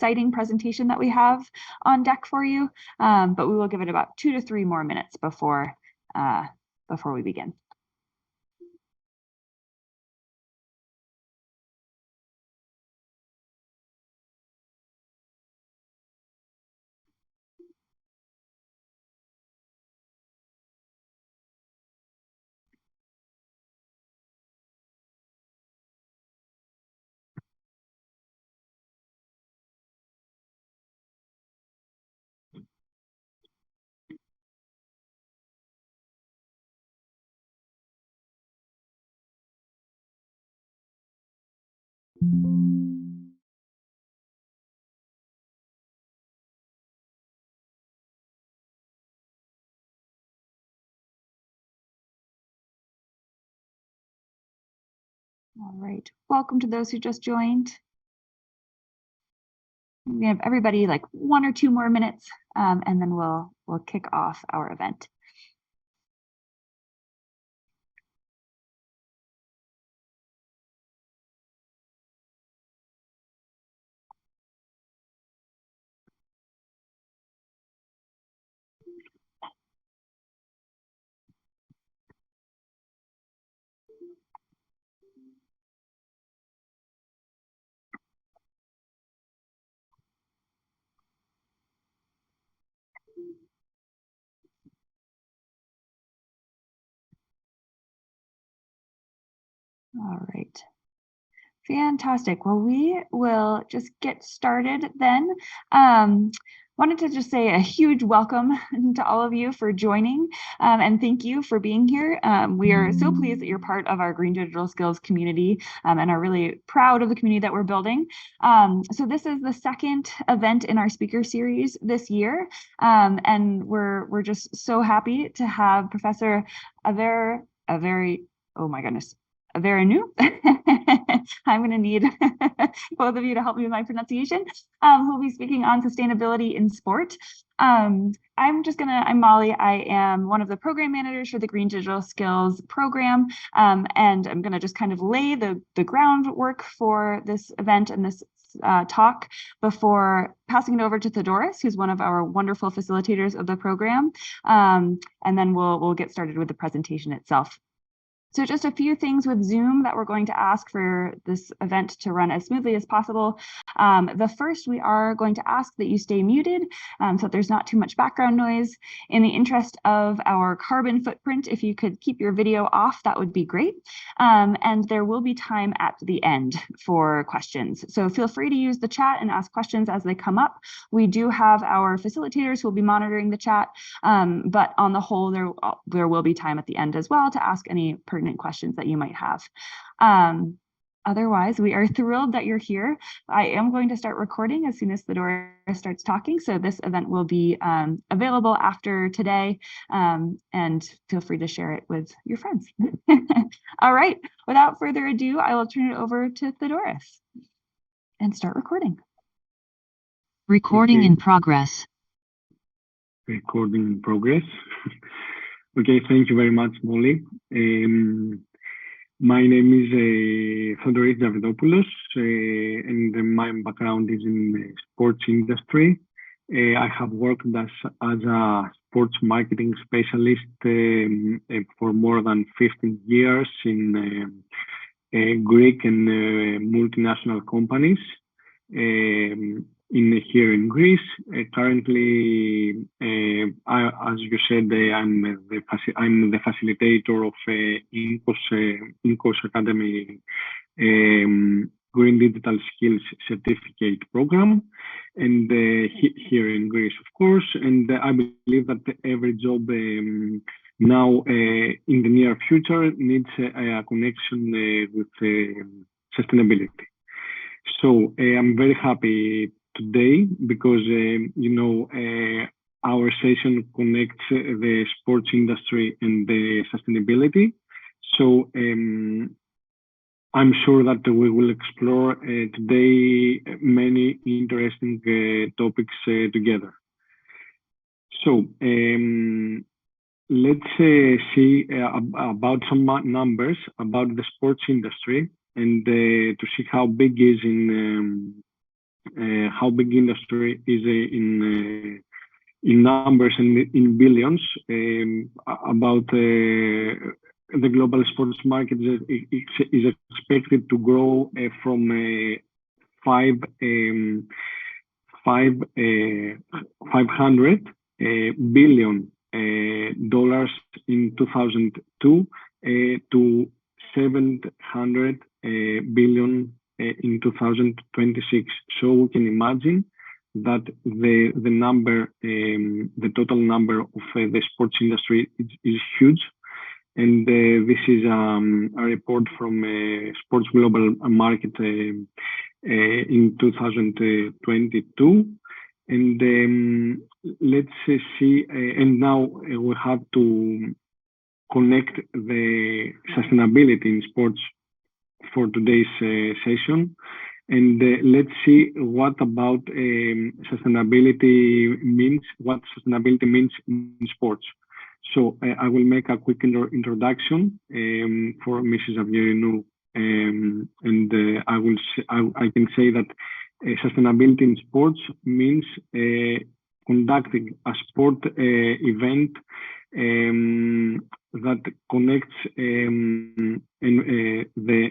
exciting presentation that we have on deck for you, but we will give it about 2 to 3 more minutes before we begin. All right, welcome to those who just joined. We have everybody like 1 or 2 more minutes, and then we'll kick off our event. All right. Fantastic. Well, we will just get started then. Wanted to just say a huge welcome to all of you for joining, and thank you for being here. We are so pleased that you're part of our Green Digital Skills community, and are really proud of the community that we're building. So this is the second event in our speaker series this year, and we're just so happy to have Professor oh my goodness, Averanu. I'm going to need both of you to help me with my pronunciation, who will be speaking on sustainability in sport. I'm Molly. I am one of the program managers for the Green Digital Skills program, and I'm going to just kind of lay the groundwork for this event and this talk before passing it over to Theodoros, who's one of our wonderful facilitators of the program, and then we'll get started with the presentation itself. So just a few things with Zoom that we're going to ask for this event to run as smoothly as possible. The first, we are going to ask that you stay muted so that there's not too much background noise. In the interest of our carbon footprint, if you could keep your video off, that would be great. And there will be time at the end for questions. So feel free to use the chat and ask questions as they come up. We do have our facilitators who will be monitoring the chat, but on the whole, there will be time at the end as well to ask any pertinent questions that you might have. Otherwise, we are thrilled that you're here. I am going to start recording as soon as Theodoros starts talking, so this event will be available after today, and feel free to share it with your friends. All right, without further ado, I will turn it over to Theodoros and start recording. Recording in progress. Recording in progress. Okay, thank you very much, Molly. My name is Theodoros Davidopoulos, and my background is in the sports industry. I have worked as a sports marketing specialist for more than 15 years in Greek and multinational companies. Here in Greece, currently, as you said, I'm the facilitator of INCOS Academy Green Digital Skills Certificate Program, and here in Greece, of course. And I believe that every job now in the near future needs a connection with sustainability. So I'm very happy today because our session connects the sports industry and the sustainability. So I'm sure that we will explore today many interesting topics together. So let's see about some numbers about the sports industry and to see how big it is how big industry is in numbers and in billions. About the global sports market is expected to grow from 500 billion dollars in 2002 to 700 billion in 2026. So we can imagine that the total number of the sports industry is huge. And this is a report from Sports Global Market in 2022. And let's see, and now we have to connect the sustainability in sports for today's session. And let's see what about sustainability means, what sustainability means in sports. So I will make a quick introduction for Mrs. Avgerinu, and I can say that sustainability in sports means conducting a sport event that connects the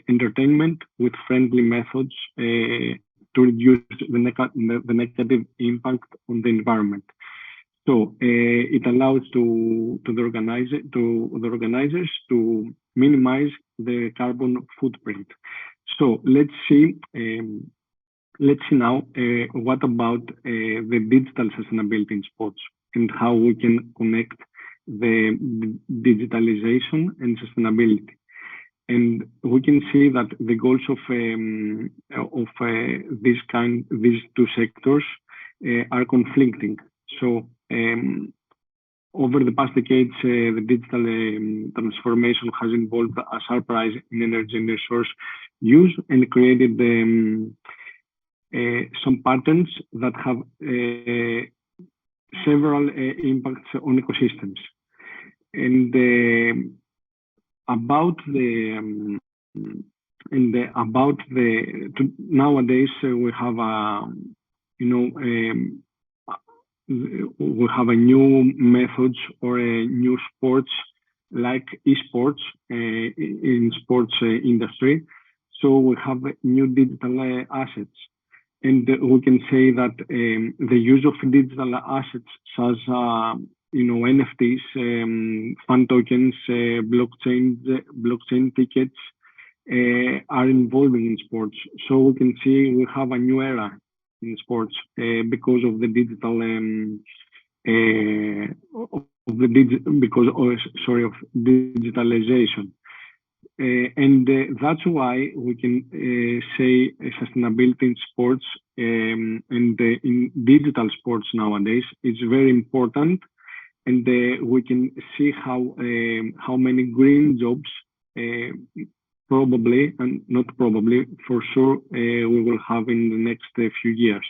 entertainment with friendly methods to reduce the negative impact on the environment. So it allows to the organizers to minimize the carbon footprint. So let's see now what about the digital sustainability in sports and how we can connect the digitalization and sustainability. And we can see that the goals of these two sectors are conflicting. So over the past decades, the digital transformation has involved a sharp rise in energy and resource use and created some patterns that have several impacts on ecosystems. And nowadays we have we have a new methods or a new sports like esports in sports industry. So we have new digital assets, and we can say that the use of digital assets such as NFTs, fan tokens, blockchain tickets are involving in sports. So we can see we have a new era in sports because of the digital of digitalization. And that's why we can say sustainability in sports and in digital sports nowadays is very important. And we can see how many green jobs probably, and not probably, for sure, we will have in the next few years.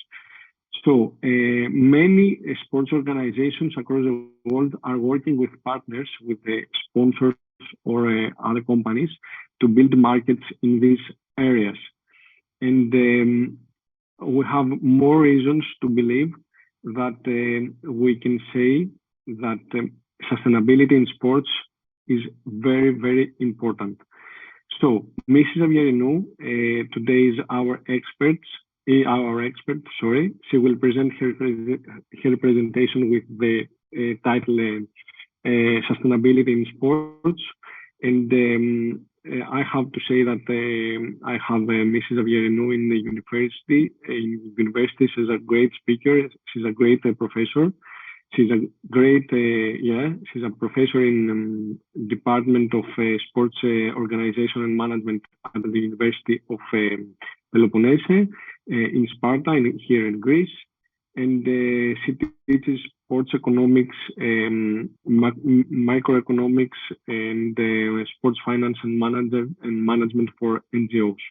So many sports organizations across the world are working with partners, with the sponsors or other companies to build markets in these areas. And we have more reasons to believe that we can say that sustainability in sports is very, very important. So Mrs. Avgerinu today is our expert. She will present her presentation with the title Sustainability in Sports. And I have to say that I have Mrs. Avgerinu in the university. She's a great speaker. She's a great professor. She's a great, she's a professor in Department of Sports Organization and Management at the University of Peloponnese in Sparta, here in Greece. And she teaches sports economics, microeconomics, and sports finance and management for NGOs.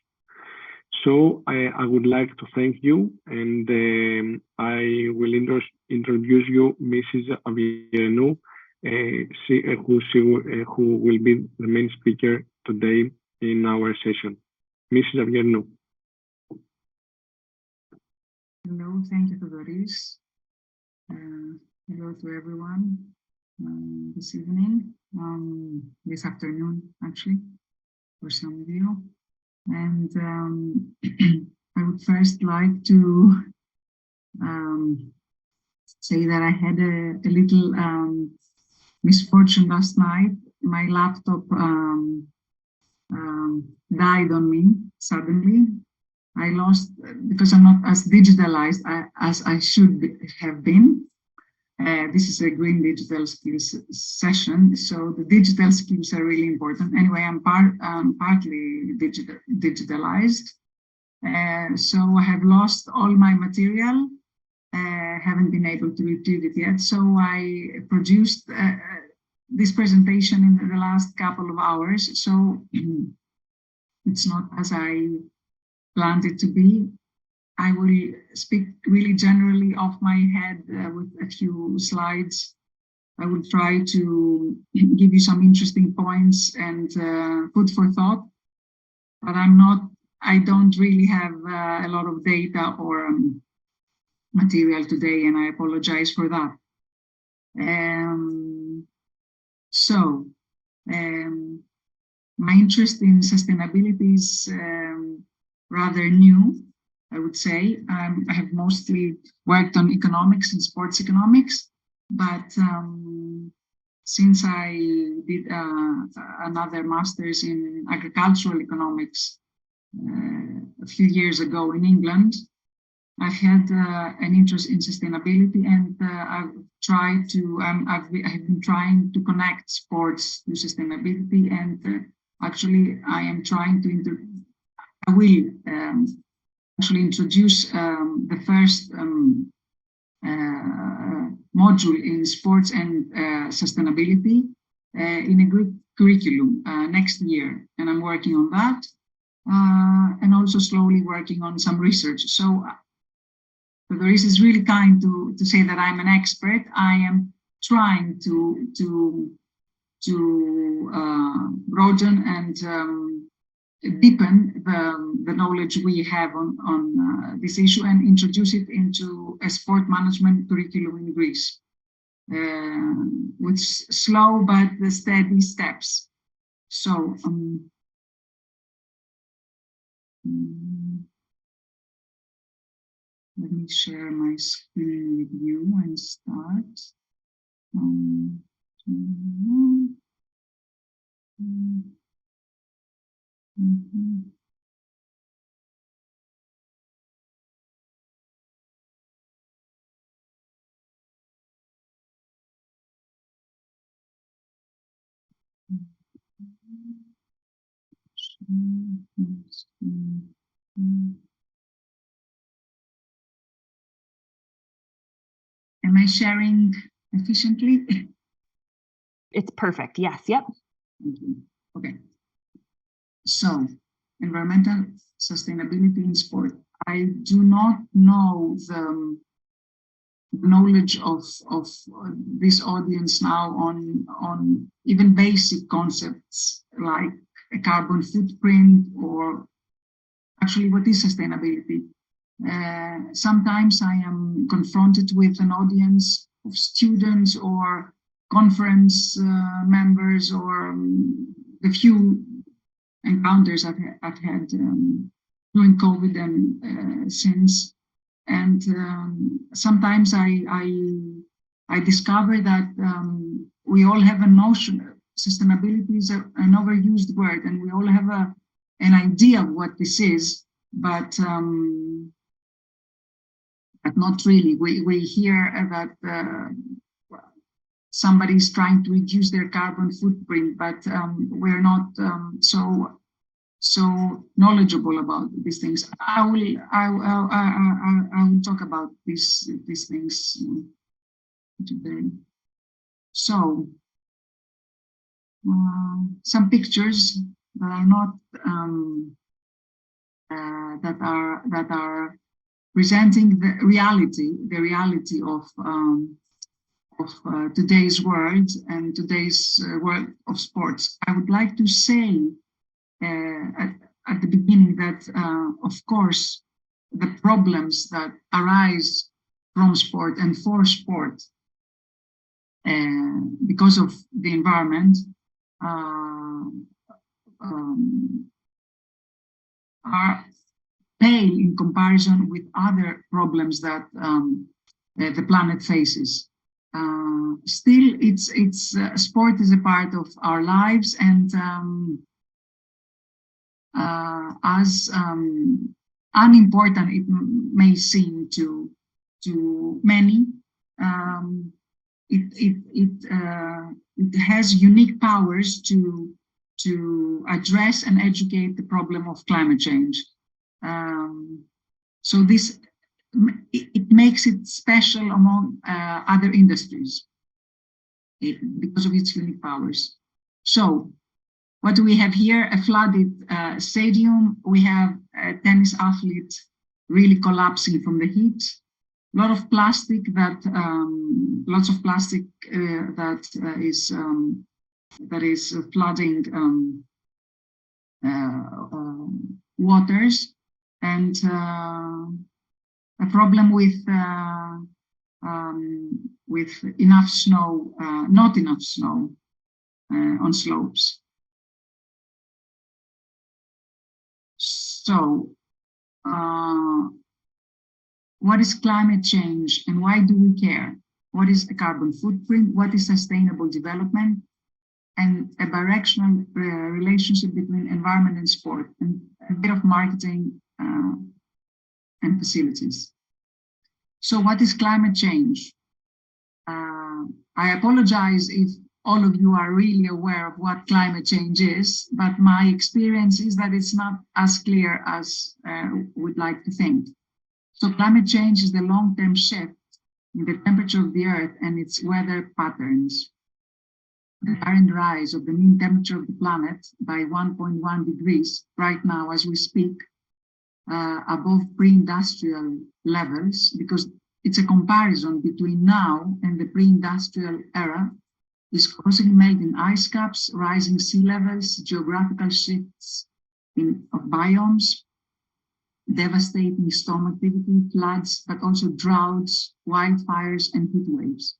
So I would like to thank you, and I will introduce you, Mrs. Avgerinu, who will be the main speaker today in our session. Mrs. Avgerinu. Hello, thank you, Doris. Hello to everyone this evening, this afternoon, actually, for some of you. And I would first like to say that I had a little misfortune last night. My laptop died on me suddenly. I lost, because I'm not as digitalized as I should have been. This is a green digital skills session, so the digital skills are really important. Anyway, I'm partly digitalized, so I have lost all my material. Haven't been able to retrieve it yet, so I produced this presentation in the last couple of hours. So it's not as I planned it to be. I will speak really generally off my head with a few slides. I will try to give you some interesting points and food for thought, but I don't really have a lot of data or material today, and I apologize for that. My interest in sustainability is rather new, I would say. I have mostly worked on economics and sports economics, but since I did another master's in agricultural economics a few years ago in England, I've had an interest in sustainability, and I've been trying to connect sports to sustainability, and actually I am trying to I will actually introduce the first module in sports and sustainability in a Greek curriculum next year, and I'm working on that, and also slowly working on some research. So Doris is really kind to say that I'm an expert. I am trying to broaden and deepen the knowledge we have on this issue and introduce it into a sport management curriculum in Greece with slow but steady steps. So let me share my screen with you and start. Am I sharing efficiently? It's perfect. Yes. Yep. Okay. So, environmental sustainability in sport. I do not know the knowledge of this audience now on even basic concepts like a carbon footprint, or actually what is sustainability. Sometimes I am confronted with an audience of students or conference members, or the few encounters I've had during COVID and since. And sometimes I discover that we all have a notion. Sustainability is an overused word, and we all have an idea of what this is, but not really. We hear that somebody is trying to reduce their carbon footprint, but we're not so knowledgeable about these things. I will talk about these things today. So some pictures that are not that are presenting the reality of today's world and today's world of sports. I would like to say at the beginning that, of course, the problems that arise from sport and for sport because of the environment are pale in comparison with other problems that the planet faces. Still, sport is a part of our lives, and as unimportant it may seem to many, it has unique powers to address and educate the problem of climate change. So it makes it special among other industries because of its unique powers. So what do we have here? A flooded stadium. We have a tennis athlete really collapsing from the heat. Lots of plastic that is flooding waters, and a problem with enough snow, not enough snow on slopes. So, what is climate change and why do we care? What is a carbon footprint? What is sustainable development? And a bidirectional relationship between environment and sport, and a bit of marketing and facilities. So what is climate change? I apologize if all of you are really aware of what climate change is, but my experience is that it's not as clear as we'd like to think. So climate change is the long-term shift in the temperature of the Earth and its weather patterns. The current rise of the mean temperature of the planet by 1.1 degrees right now as we speak, above pre-industrial levels, because it's a comparison between now and the pre-industrial era, is causing melting ice caps, rising sea levels, geographical shifts of biomes, devastating storm activity, floods, but also droughts, wildfires, and heat waves.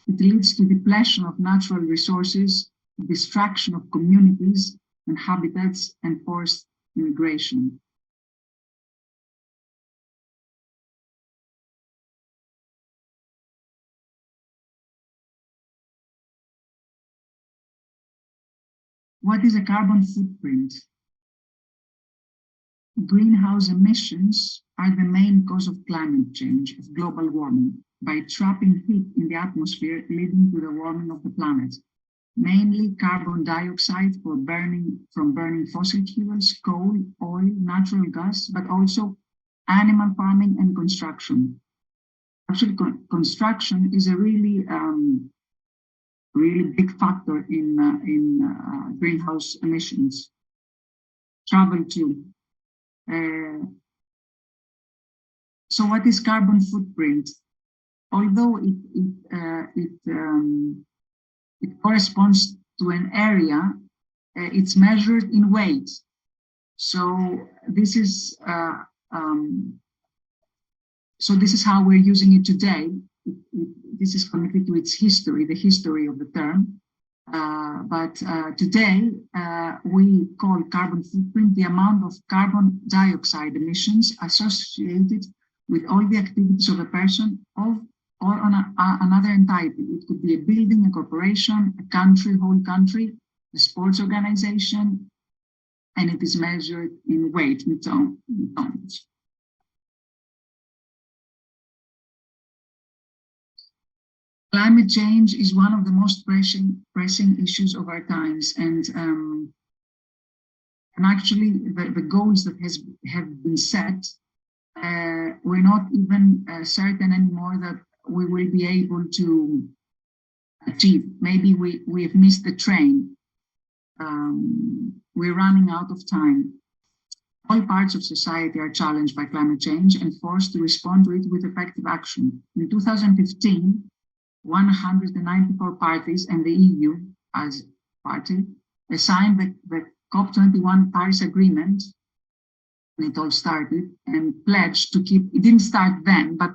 It leads to depletion of natural resources, destruction of communities and habitats, and forced immigration. What is a carbon footprint? Greenhouse emissions are the main cause of climate change, of global warming, by trapping heat in the atmosphere, leading to the warming of the planet. Mainly carbon dioxide from burning fossil fuels, coal, oil, natural gas, but also animal farming and construction. Actually, construction is a really big factor in greenhouse emissions. Travel too. So what is carbon footprint? Although it corresponds to an area, it's measured in weight. So this is how we're using it today. This is connected to its history, the history of the term. But today, we call carbon footprint the amount of carbon dioxide emissions associated with all the activities of a person or on another entity. It could be a building, a corporation, a country, whole country, a sports organization, and it is measured in weight, in tons. Climate change is one of the most pressing issues of our times, and actually the goals that have been set, we're not even certain anymore that we will be able to achieve. Maybe we have missed the train. We're running out of time. All parts of society are challenged by climate change and forced to respond to it with effective action. In 2015, 194 parties and the EU as party signed the COP21 Paris Agreement, it all started, and pledged to keep, it didn't start then, but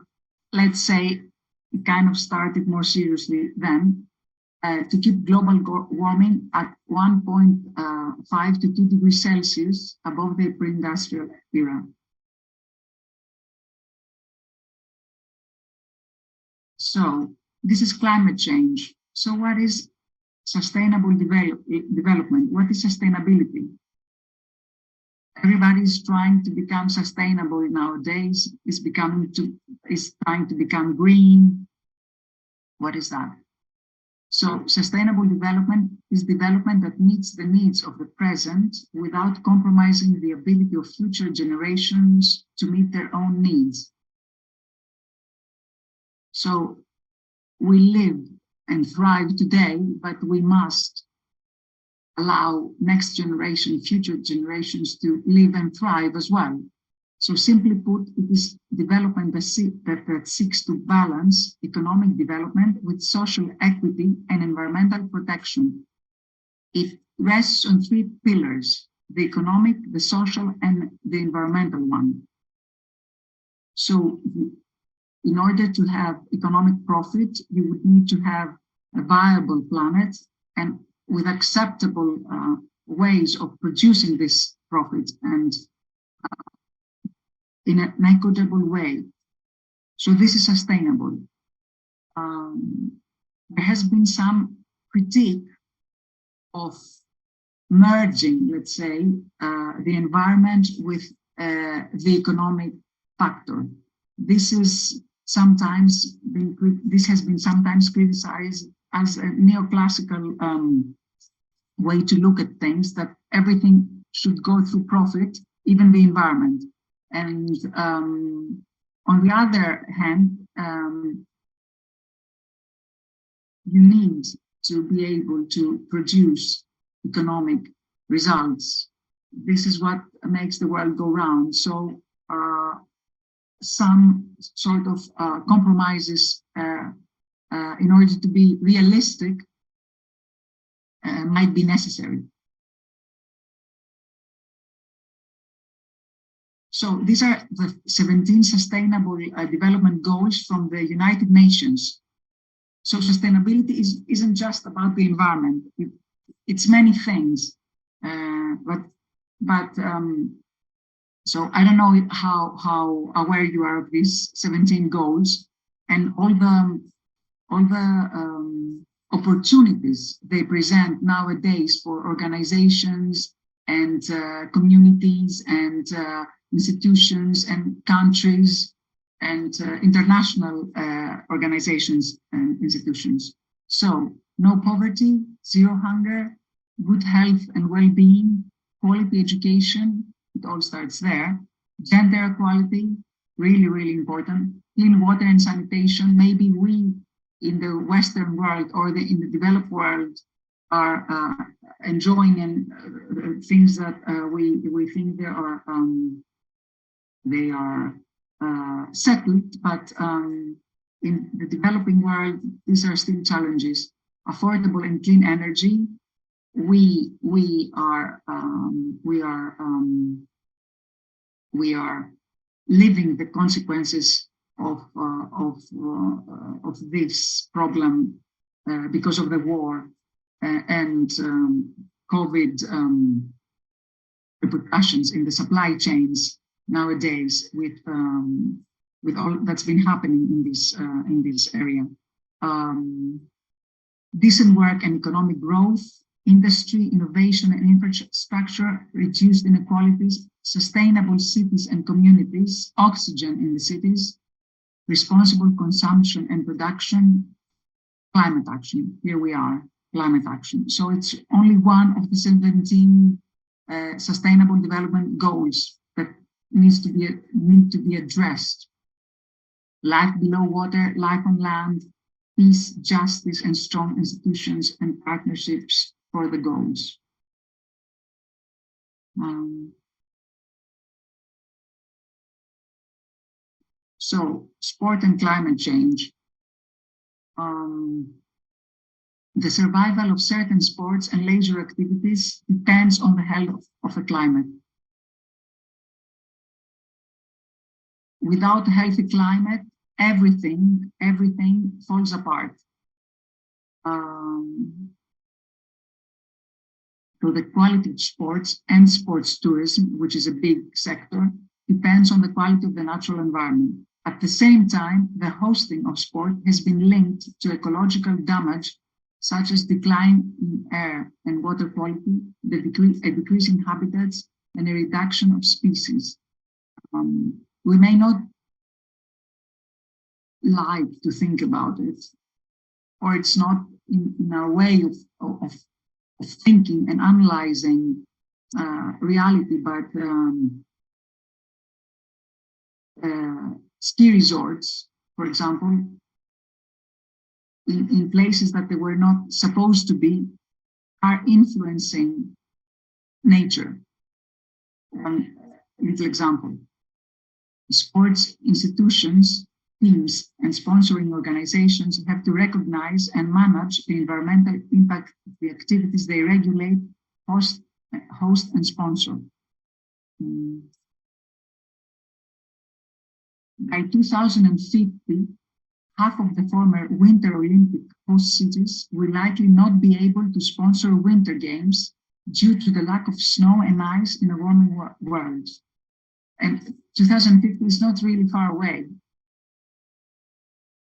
let's say it kind of started more seriously then, to keep global warming at 1.5 to 2 degrees Celsius above the pre-industrial era. So this is climate change. So what is sustainable development? What is sustainability? Everybody is trying to become sustainable nowadays, is trying to become green. What is that? So sustainable development is development that meets the needs of the present without compromising the ability of future generations to meet their own needs. So we live and thrive today, but we must allow next generation, future generations to live and thrive as well. So simply put, it is development that seeks to balance economic development with social equity and environmental protection. It rests on 3 pillars: the economic, the social, and the environmental one. So in order to have economic profit, you would need to have a viable planet and with acceptable ways of producing this profit and in an equitable way. So this is sustainable. There has been some critique of merging, let's say, the environment with the economic factor. This has been sometimes criticized as a neoclassical way to look at things, that everything should go through profit, even the environment. And on the other hand, you need to be able to produce economic results. This is what makes the world go round. So some sort of compromises in order to be realistic might be necessary. So these are the 17 sustainable development goals from the United Nations. So sustainability isn't just about the environment. It's many things. So I don't know how aware you are of these 17 goals and all the opportunities they present nowadays for organizations and communities and institutions and countries and international organizations and institutions. So no poverty, zero hunger, good health and well-being, quality education, it all starts there. Gender equality, really, really important. Clean water and sanitation. Maybe we in the Western world or in the developed world are enjoying and things that we think they are settled, but in the developing world, these are still challenges. Affordable and clean energy. We are living the consequences of this problem because of the war and COVID repercussions in the supply chains nowadays with all that's been happening in this area. Decent work and economic growth, industry, innovation and infrastructure, reduced inequalities, sustainable cities and communities, oxygen in the cities, responsible consumption and production, climate action. Here we are, climate action. So it's only one of the 17 sustainable development goals that need to be addressed. Life below water, life on land, peace, justice, and strong institutions and partnerships for the goals. So, sport and climate change. The survival of certain sports and leisure activities depends on the health of the climate. without a healthy climate, everything falls apart. So the quality of sports and sports tourism, which is a big sector, depends on the quality of the natural environment. At the same time, the hosting of sport has been linked to ecological damage, such as decline in air and water quality, a decrease in habitats, and a reduction of species. We may not like to think about it, or it's not in our way of thinking and analyzing reality, but ski resorts, for example, in places that they were not supposed to be, are influencing nature. Little example: sports institutions, teams, and sponsoring organizations have to recognize and manage the environmental impact of the activities they regulate, host and sponsor. By 2050, half of the former Winter Olympic host cities will likely not be able to sponsor Winter Games due to the lack of snow and ice in a warming world. And 2050 is not really far away.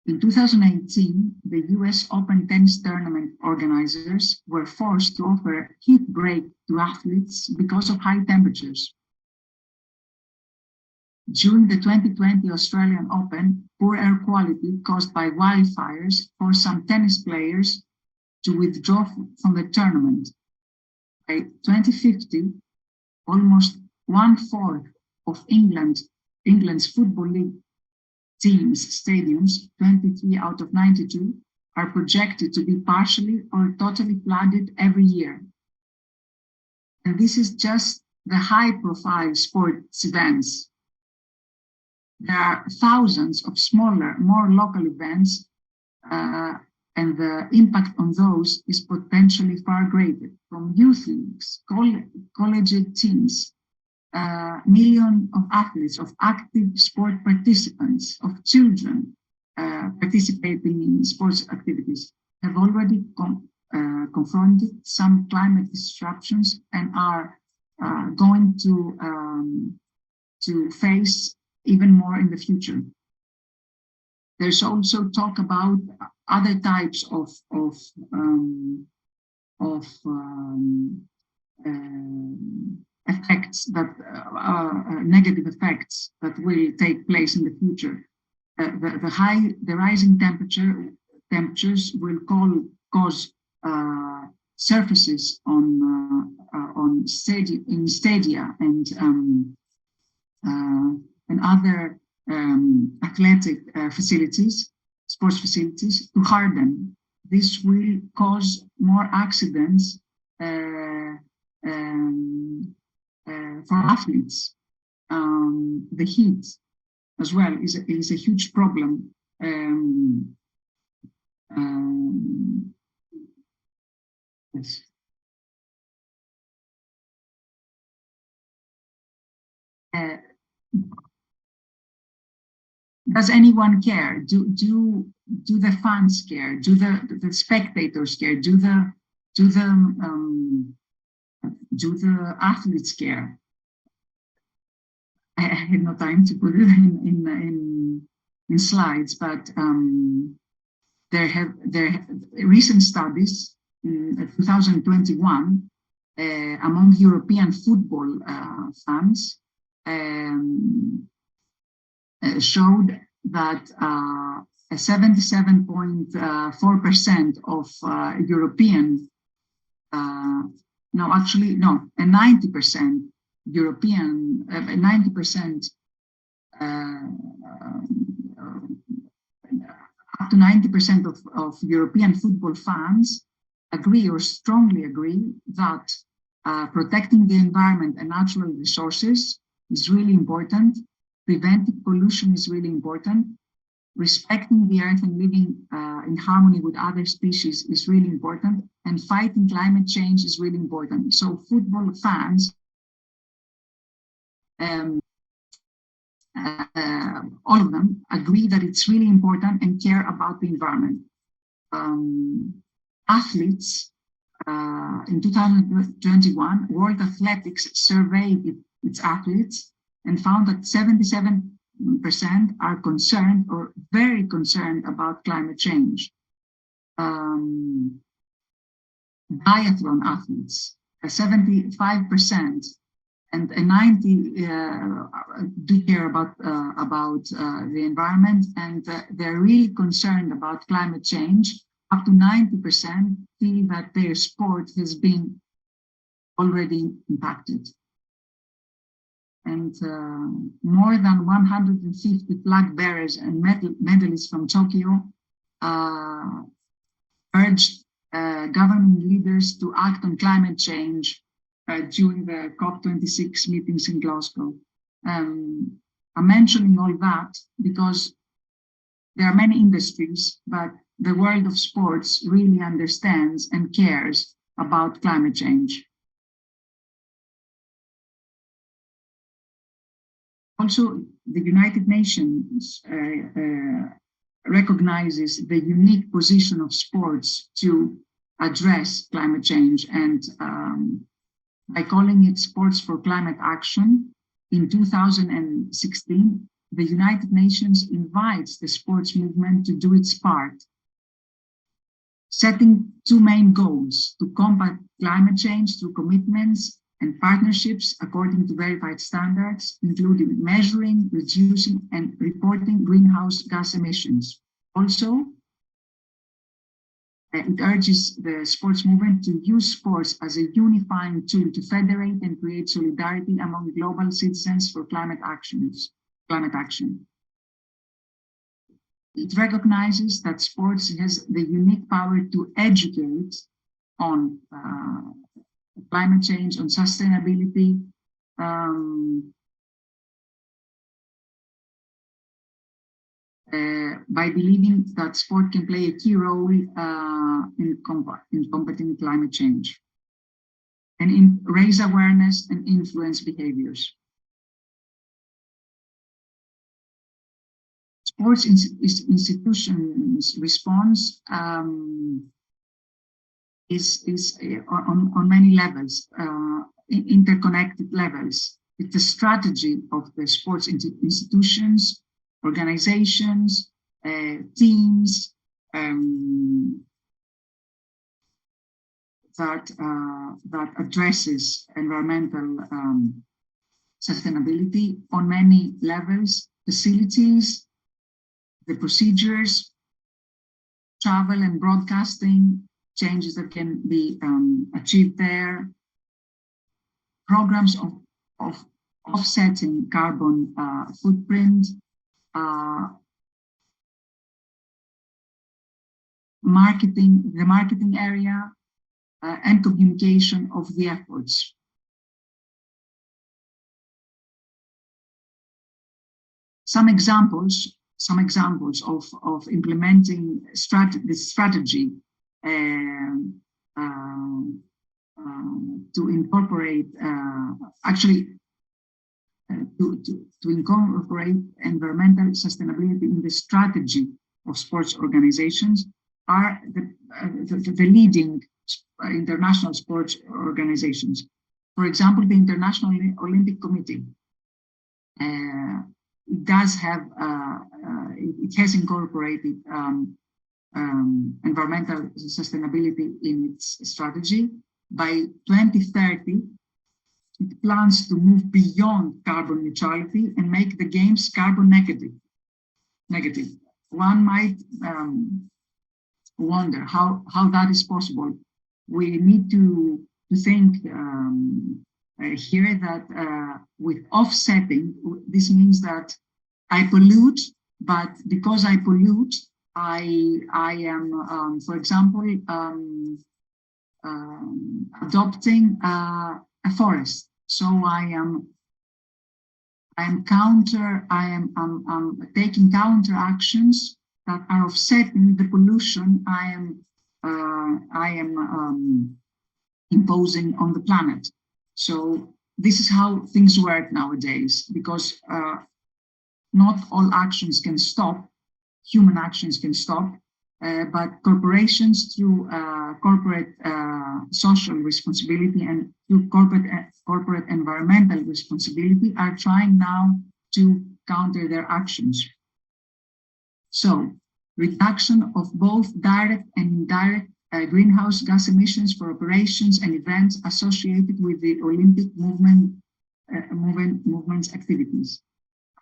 In 2018, the US Open tennis tournament organizers were forced to offer a heat break to athletes because of high temperatures. During the 2020 Australian Open, poor air quality caused by wildfires forced some tennis players to withdraw from the tournament. By 2050, almost 1/4 of England's Football League teams' stadiums, 23 out of 92, are projected to be partially or totally flooded every year. And this is just the high-profile sports events. There are thousands of smaller, more local events, and the impact on those is potentially far greater, from youth leagues, collegiate teams, millions of athletes, of active sport participants, of children participating in sports activities have already confronted some climate disruptions and are going to face even more in the future. There's also talk about other types of effects, that negative effects that will take place in the future. The rising temperatures will cause surfaces in stadia and other athletic facilities, sports facilities, to harden. This will cause more accidents for athletes. The heat as well is a huge problem. Yes. Does anyone care? Do the fans care? Do the spectators care? Do the athletes care? I had no time to put it in slides, but there recent studies in 2021 among European football fans showed that 77.4% of European, a 90% European, 90% up to 90% of European football fans agree or strongly agree that protecting the environment and natural resources is really important. Preventing pollution is really important. Respecting the earth and living in harmony with other species is really important. And fighting climate change is really important. So football fans all of them agree that it's really important and care about the environment. Athletes, in 2021, World Athletics surveyed its athletes and found that 77% are concerned or very concerned about climate change. Biathlon athletes, 75%, and 90% do care about the environment, and they're really concerned about climate change. Up to 90% feel that their sport has been already impacted. And more than 150 flag bearers and medalists from Tokyo urged government leaders to act on climate change during the COP26 meetings in Glasgow. I'm mentioning all that because there are many industries, but the world of sports really understands and cares about climate change. Also, the United Nations recognizes the unique position of sports to address climate change, and by calling it Sports for Climate Action, in 2016, the United Nations invites the sports movement to do its part, setting two main goals: to combat climate change through commitments and partnerships according to verified standards, including measuring, reducing, and reporting greenhouse gas emissions. Also, it urges the sports movement to use sports as a unifying tool to federate and create solidarity among global citizens for climate action. It recognizes that sports has the unique power to educate on climate change, on sustainability, by believing that sport can play a key role in combating climate change and in raise awareness and influence behaviors. Sports institutions' response is on many levels, interconnected levels. It's the strategy of the sports institutions, organizations, teams that addresses environmental sustainability on many levels: facilities, the procedures, travel and broadcasting, changes that can be achieved there, programs of offsetting carbon footprint, the marketing area, and communication of the efforts. Some examples of implementing this strategy to incorporate to incorporate environmental sustainability in the strategy of sports organizations are the leading international sports organizations. For example, the International Olympic Committee. It does have, it has incorporated environmental sustainability in its strategy. By 2030, it plans to move beyond carbon neutrality and make the games carbon negative. One might wonder how that is possible. We need to think here that with offsetting, this means that I pollute, but because I pollute, I am, for example, adopting a forest. So I am taking counter actions that are offsetting the pollution I am imposing on the planet. So this is how things work nowadays, because not all actions can stop, human actions can stop, but corporations through corporate social responsibility and through corporate environmental responsibility are trying now to counter their actions. So, reduction of both direct and indirect greenhouse gas emissions for operations and events associated with the Olympic movement's activities.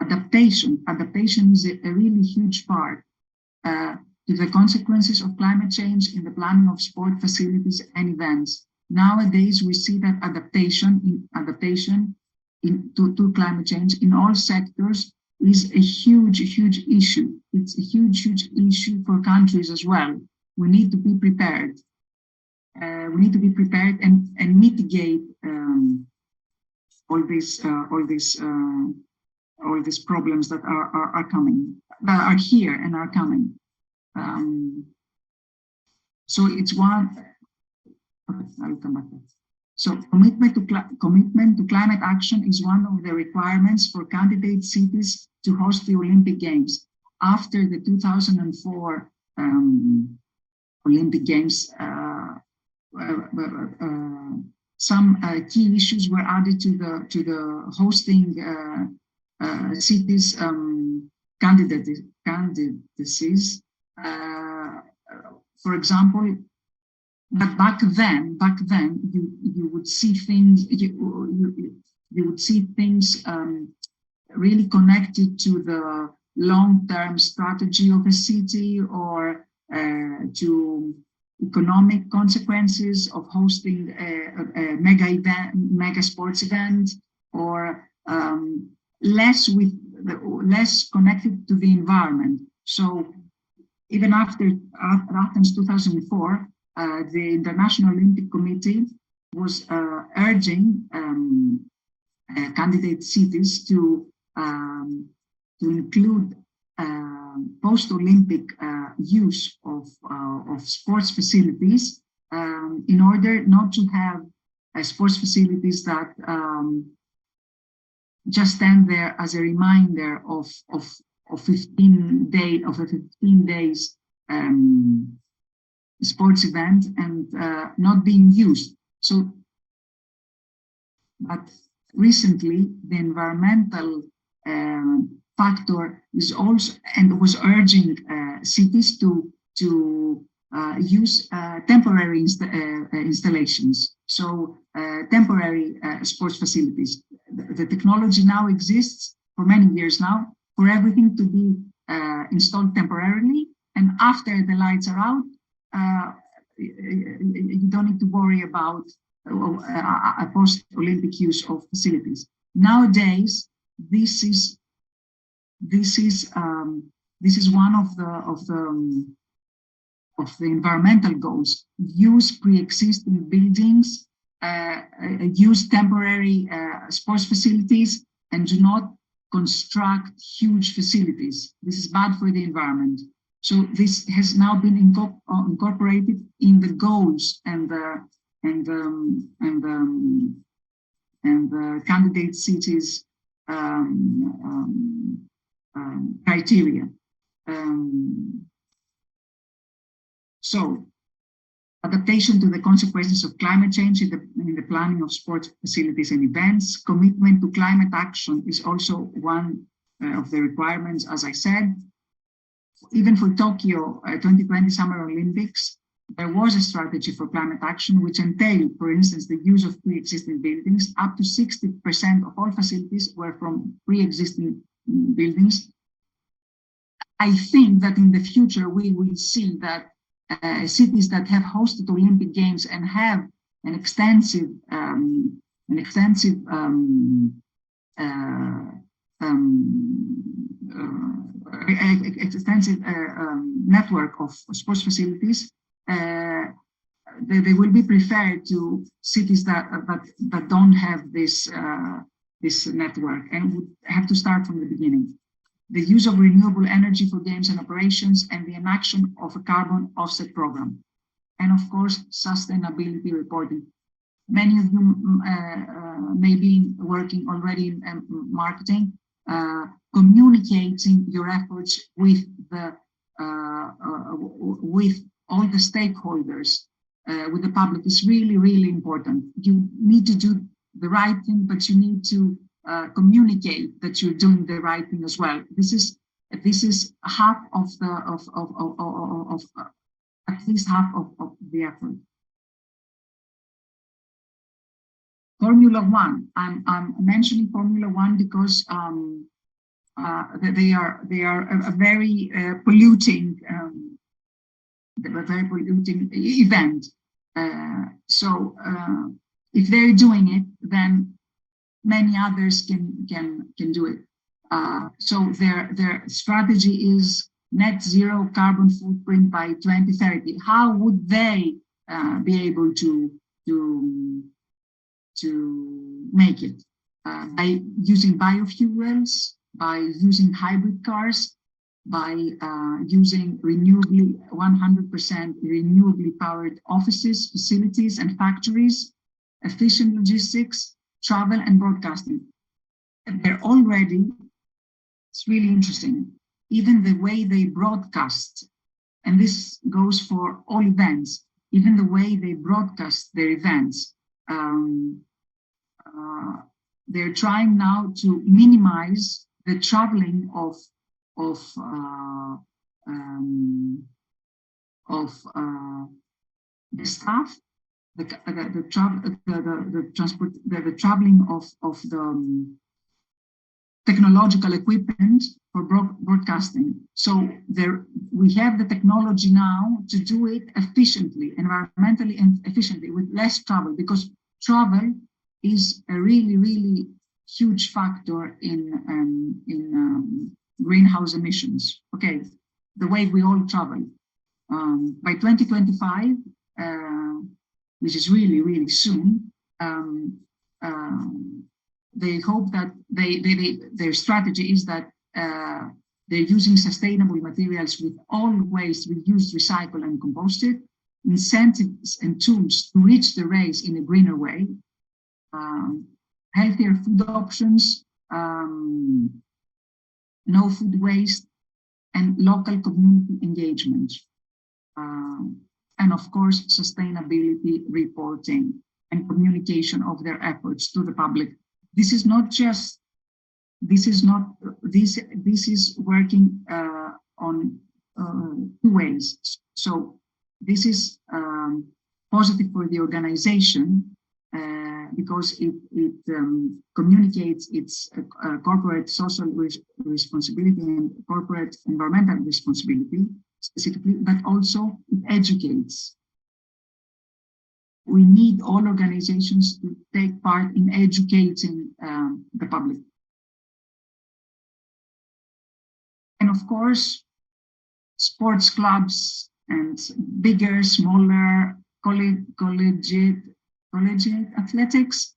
Adaptation is a really huge part to the consequences of climate change in the planning of sport facilities and events. Nowadays, we see that adaptation to climate change in all sectors is a huge issue. It's a huge issue for countries as well. We need to be prepared. We need to be prepared and mitigate all these problems that are coming, that are here and are coming. So it's one. Okay, I'll come back to that. So commitment to climate action is one of the requirements for candidate cities to host the Olympic Games. After the 2004 Olympic Games, some key issues were added to the hosting cities candidacies. For example, but back then you would see things really connected to the long-term strategy of a city or to economic consequences of hosting a mega sports event, or less connected to the environment. So even after Athens 2004, the International Olympic Committee was urging candidate cities to include post-Olympic use of sports facilities in order not to have sports facilities that just stand there as a reminder of 15 days sports event and not being used. So, but recently the environmental factor is also, and was urging cities to use temporary installations. So temporary sports facilities. The technology now exists for many years now for everything to be installed temporarily, and after the lights are out, you don't need to worry about a post-Olympic use of facilities. Nowadays, this is one of the environmental goals. Use pre-existing buildings, use temporary sports facilities, and do not construct huge facilities. This is bad for the environment. So this has now been incorporated in the goals and the candidate cities criteria. So adaptation to the consequences of climate change in the planning of sports facilities and events. Commitment to climate action is also one of the requirements, as I said. Even for Tokyo 2020 Summer Olympics, there was a strategy for climate action, which entailed, for instance, the use of pre-existing buildings. Up to 60% of all facilities were from pre-existing buildings. I think that in the future, we will see that cities that have hosted Olympic Games and have an extensive network of sports facilities, they will be preferred to cities that don't have this network and would have to start from the beginning. The use of renewable energy for games and operations, and the enaction of a carbon offset program. And of course, sustainability reporting. Many of you may be working already in marketing. communicating your efforts with with all the stakeholders, with the public is really, really important. You need to do the right thing, but you need to communicate that you're doing the right thing as well. This is half of at least half of the effort. Formula One. I'm mentioning Formula One because they are a very polluting event. So if they're doing it, then many others can do it. So their strategy is net zero carbon footprint by 2030. How would they be able to make it? By using biofuels, by using hybrid cars, by using 100% renewably powered offices, facilities, and factories, efficient logistics, travel, and broadcasting. They're already, it's really interesting, even the way they broadcast, and this goes for all events, even the way they broadcast their events. They're trying now to minimize the traveling of the staff, the traveling of the technological equipment for broadcasting. So we have the technology now to do it efficiently, environmentally and efficiently, with less travel, because travel is a really, really huge factor in greenhouse emissions. Okay, the way we all travel. By 2025, which is really, really soon, they hope that their strategy is that they're using sustainable materials with all waste reused, recycled, and composted, incentives and tools to reach the race in a greener way, healthier food options, no food waste, and local community engagement. And of course, sustainability reporting and communication of their efforts to the public. This is working on 2 ways. So this is positive for the organization because it communicates its corporate social responsibility and corporate environmental responsibility specifically, but also it educates. We need all organizations to take part in educating the public. And of course, sports clubs and bigger, smaller collegiate athletics,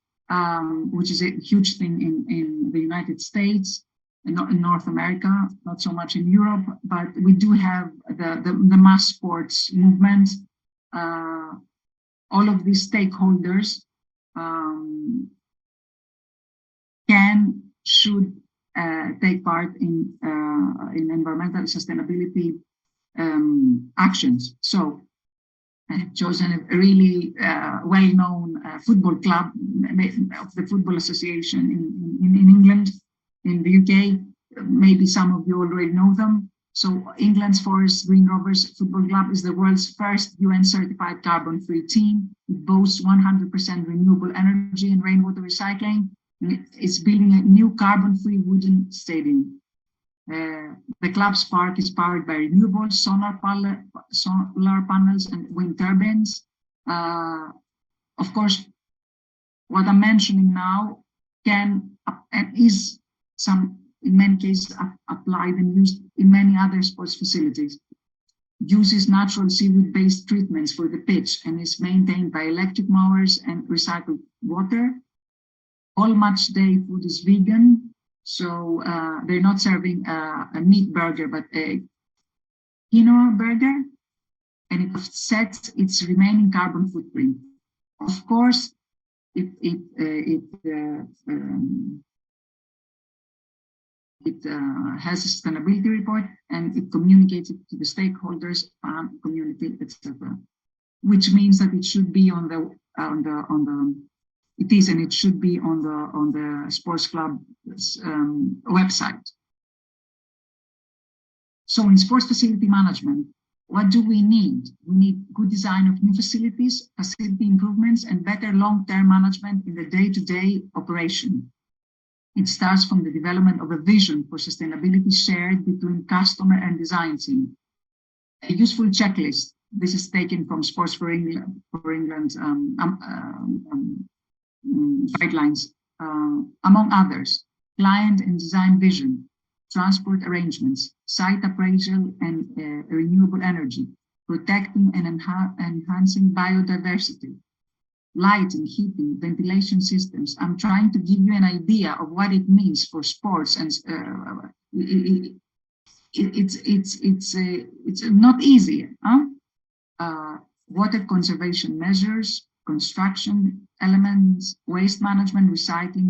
which is a huge thing in the United States and not in North America, not so much in Europe, but we do have the mass sports movement. All of these stakeholders should take part in environmental sustainability actions. So I have chosen a really well-known football club of the Football Association in England, in the UK. Maybe some of you already know them. So England's Forest Green Rovers Football Club is the world's first UN-certified carbon-free team. It boasts 100% renewable energy and rainwater recycling. And it's building a new carbon-free wooden stadium. The club's park is powered by renewables, solar panels, and wind turbines. Of course, what I'm mentioning now can and is in many cases applied and used in many other sports facilities. Uses natural seaweed-based treatments for the pitch and is maintained by electric mowers and recycled water. All match day food is vegan, so they're not serving a meat burger, but a quinoa burger, and it offsets its remaining carbon footprint. Of course, it It has a sustainability report, and it communicates it to the stakeholders, community, etc. Which means that it should be on the it is, and it should be on the sports club website. So in sports facility management, what do we need? We need good design of new facilities, facility improvements, and better long-term management in the day-to-day operation. It starts from the development of a vision for sustainability shared between customer and design team. A useful checklist. This is taken from Sports for England guidelines, among others: client and design vision, transport arrangements, site appraisal and renewable energy, protecting and enhancing biodiversity, lighting, heating, ventilation systems. I'm trying to give you an idea of what it means for sports, and it's not easy. Water conservation measures, construction elements, waste management, recycling,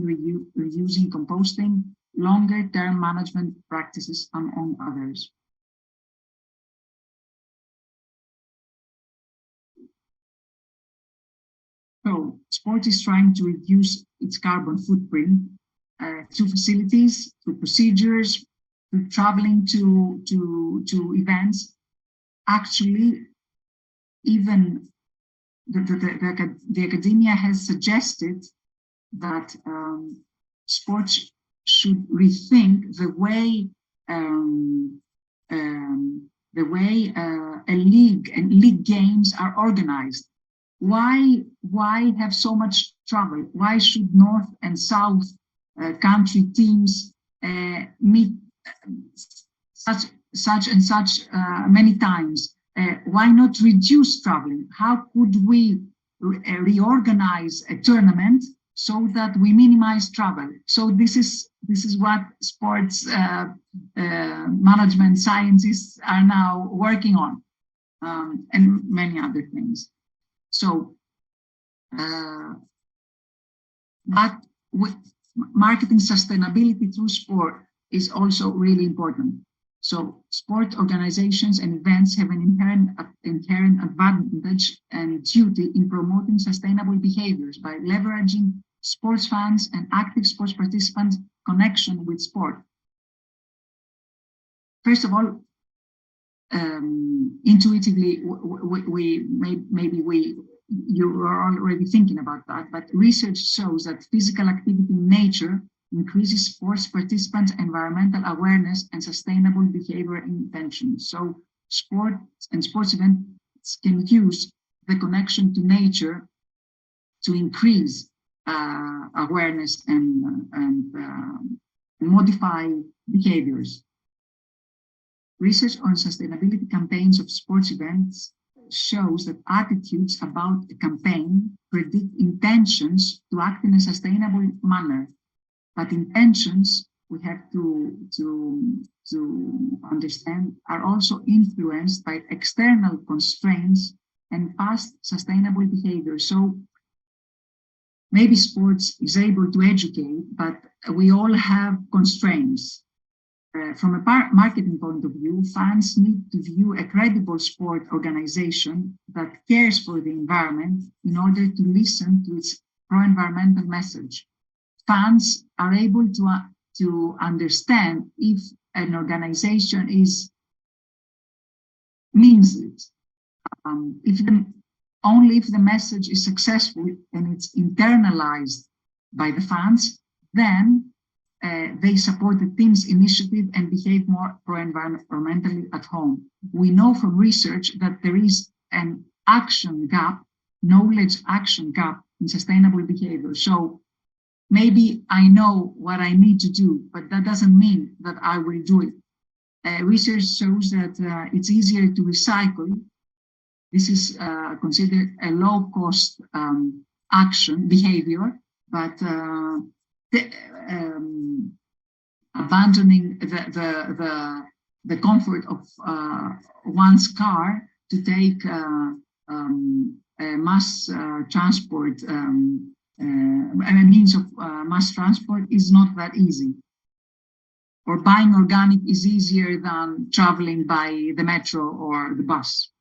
reusing, composting, longer-term management practices, among others. So, sport is trying to reduce its carbon footprint through facilities, through procedures, through traveling to events. Actually, even the academia has suggested that sports should rethink the way a league and league games are organized. Why have so much travel? Why should North and South country teams meet such many times? Why not reduce traveling? How could we reorganize a tournament so that we minimize travel? So this is what sports management scientists are now working on, and many other things. So, but with marketing sustainability through sport is also really important. So sport organizations and events have an inherent advantage and duty in promoting sustainable behaviors by leveraging sports fans and active sports participants' connection with sport. First of all, intuitively, you are already thinking about that, but research shows that physical activity in nature increases sports participants' environmental awareness and sustainable behavior intentions. So sports and sports events can use the connection to nature to increase awareness and modify behaviors. Research on sustainability campaigns of sports events shows that attitudes about a campaign predict intentions to act in a sustainable manner. But intentions, we have to understand, are also influenced by external constraints and past sustainable behavior. So maybe sports is able to educate, but we all have constraints. From a marketing point of view, fans need to view a credible sport organization that cares for the environment in order to listen to its pro-environmental message. Fans are able to understand if an organization means it. Only if the message is successful and it's internalized by the fans, then they support the team's initiative and behave more pro-environmentally at home. We know from research that there is an action gap, knowledge action gap in sustainable behavior. So maybe I know what I need to do, but that doesn't mean that I will do it. Research shows that it's easier to recycle. This is considered a low-cost action behavior, but abandoning the comfort of one's car to take a mass transport, a means of mass transport is not that easy. or buying organic is easier than traveling by the metro or the bus.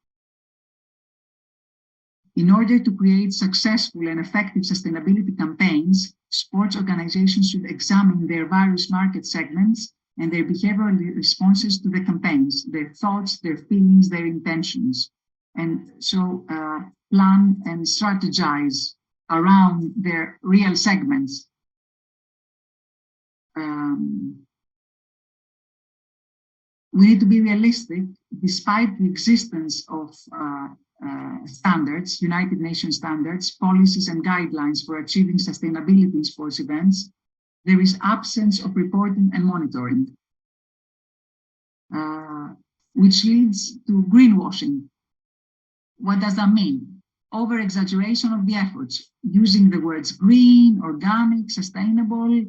In order to create successful and effective sustainability campaigns, sports organizations should examine their various market segments and their behavioral responses to the campaigns, their thoughts, their feelings, their intentions. And so plan and strategize around their real segments. We need to be realistic, despite the existence of standards, United Nations standards, policies and guidelines for achieving sustainability in sports events. There is absence of reporting and monitoring, which leads to greenwashing. What does that mean? Over-exaggeration of the efforts, using the words green, organic, sustainable,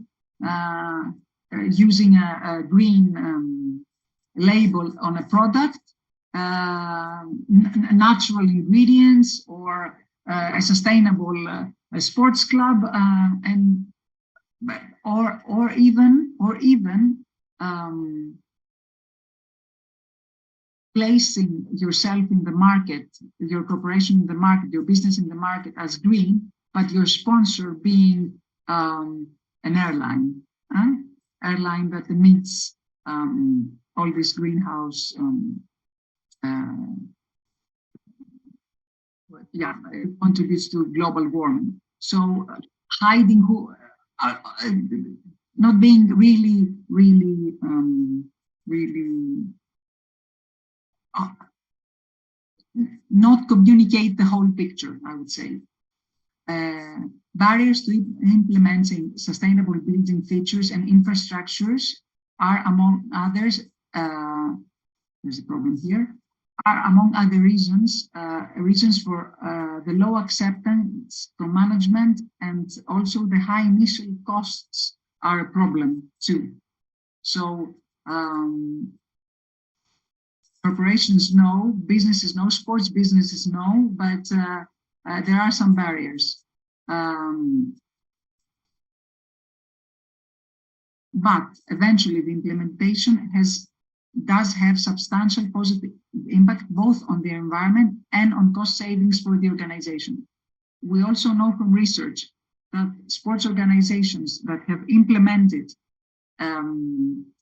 using a green label on a product, natural ingredients, or a sustainable sports club, or even placing yourself in the market, your corporation in the market, your business in the market as green, but your sponsor being an airline that emits all this greenhouse it contributes to global warming. So hiding who, not being really not communicate the whole picture, I would say. Barriers to implementing sustainable building features and infrastructures are, among others, there's a problem here, are among other reasons for the low acceptance from management, and also the high initial costs are a problem too. So corporations know, businesses know, sports businesses know, but there are some barriers. But eventually the implementation does have substantial positive impact both on the environment and on cost savings for the organization. We also know from research that sports organizations that have implemented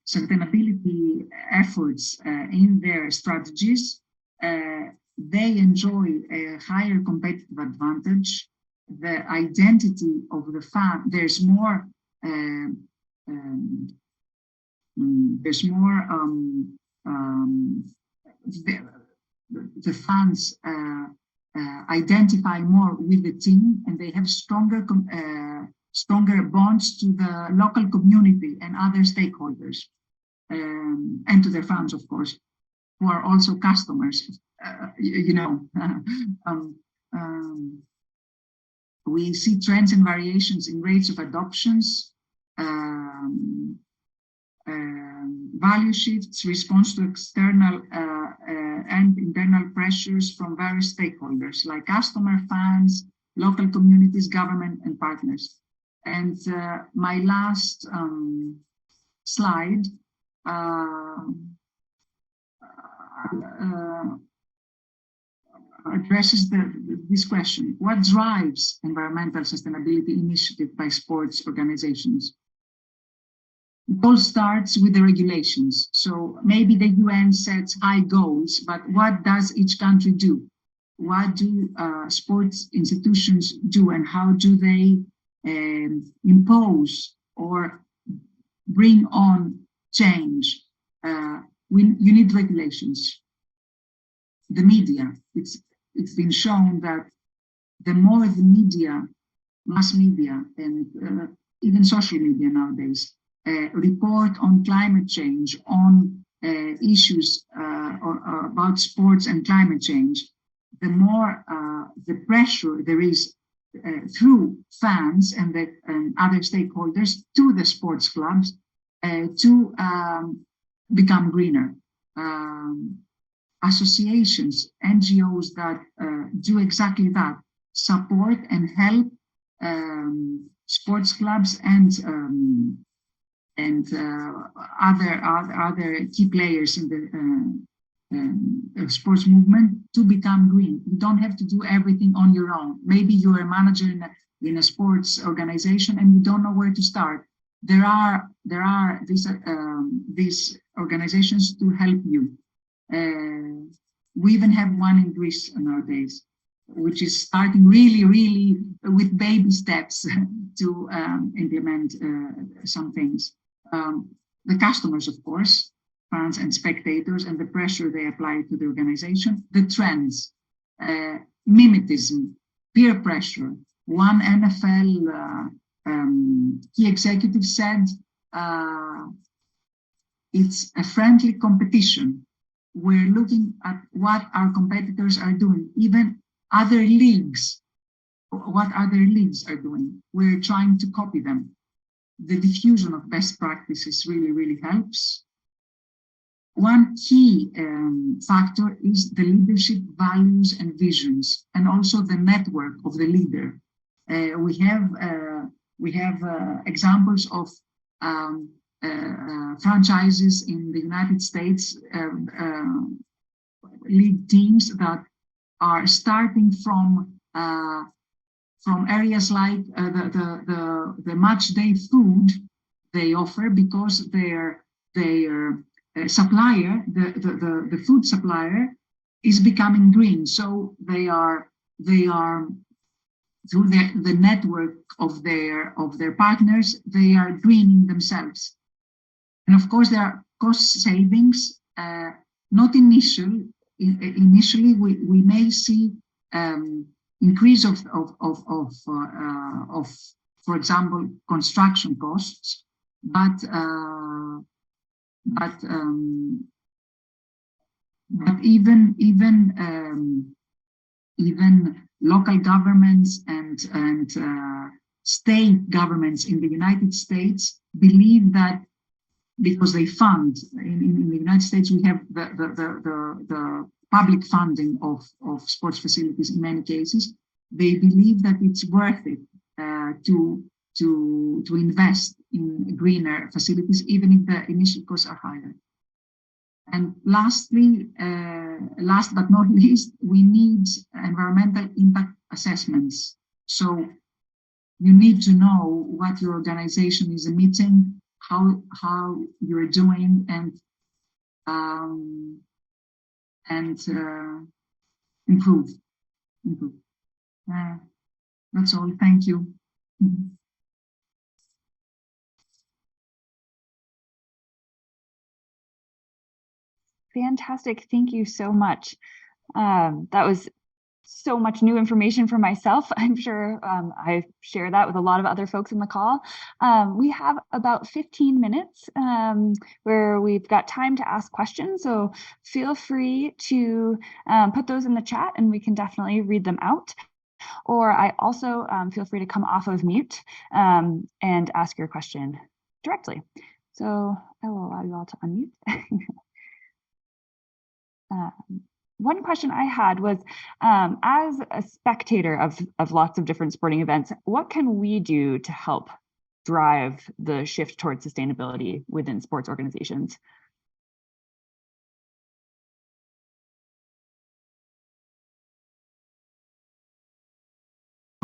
sustainability efforts in their strategies, they enjoy a higher competitive advantage. The identity of the fan, there's more the fans identify more with the team, and they have stronger bonds to the local community and other stakeholders, and to their fans, of course, who are also customers. We see trends and variations in rates of adoptions, value shifts, response to external and internal pressures from various stakeholders like customer, fans, local communities, government, and partners. And my last slide addresses this question: what drives environmental sustainability initiative by sports organizations? It all starts with the regulations. So maybe the UN sets high goals, but what does each country do? What do sports institutions do, and how do they impose or bring on change? You need regulations. The media, it's been shown that the more the media, mass media, and even social media nowadays report on climate change, on issues about sports and climate change, the more the pressure there is through fans and other stakeholders to the sports clubs to become greener. Associations, NGOs that do exactly that, support and help sports clubs and and other key players in the sports movement to become green. You don't have to do everything on your own. Maybe you're a manager in a sports organization and you don't know where to start. There are these organizations to help you. We even have one in Greece nowadays, which is starting really with baby steps to implement some things. The customers, of course, fans and spectators, and the pressure they apply to the organization, the trends, mimetism, peer pressure. One NFL key executive said, it's a friendly competition. We're looking at what our competitors are doing, even other leagues, what other leagues are doing. We're trying to copy them. The diffusion of best practices really helps. One key factor is the leadership values and visions, and also the network of the leader. We have examples of franchises in the United States, league teams that are starting from areas like the match day food they offer, because their supplier, the food supplier, is becoming green. So they are through the network of their partners, they are greening themselves. And of course, there are cost savings. Not initially. Initially, we may see increase of for example, construction costs, but even local governments and state governments in the United States believe that, because they fund in the United States, we have the public funding of sports facilities in many cases. They believe that it's worth it to invest in greener facilities, even if the initial costs are higher. And lastly, last but not least, we need environmental impact assessments. So you need to know what your organization is emitting, how you're doing, and improve. That's all. Thank you. Fantastic. Thank you so much. That was so much new information for myself. I'm sure I share that with a lot of other folks in the call. We have about 15 minutes where we've got time to ask questions. So feel free to put those in the chat and we can definitely read them out. Or I also feel free to come off of mute and ask your question directly. So I will allow you all to unmute. One question I had was, as a spectator of lots of different sporting events, what can we do to help drive the shift towards sustainability within sports organizations?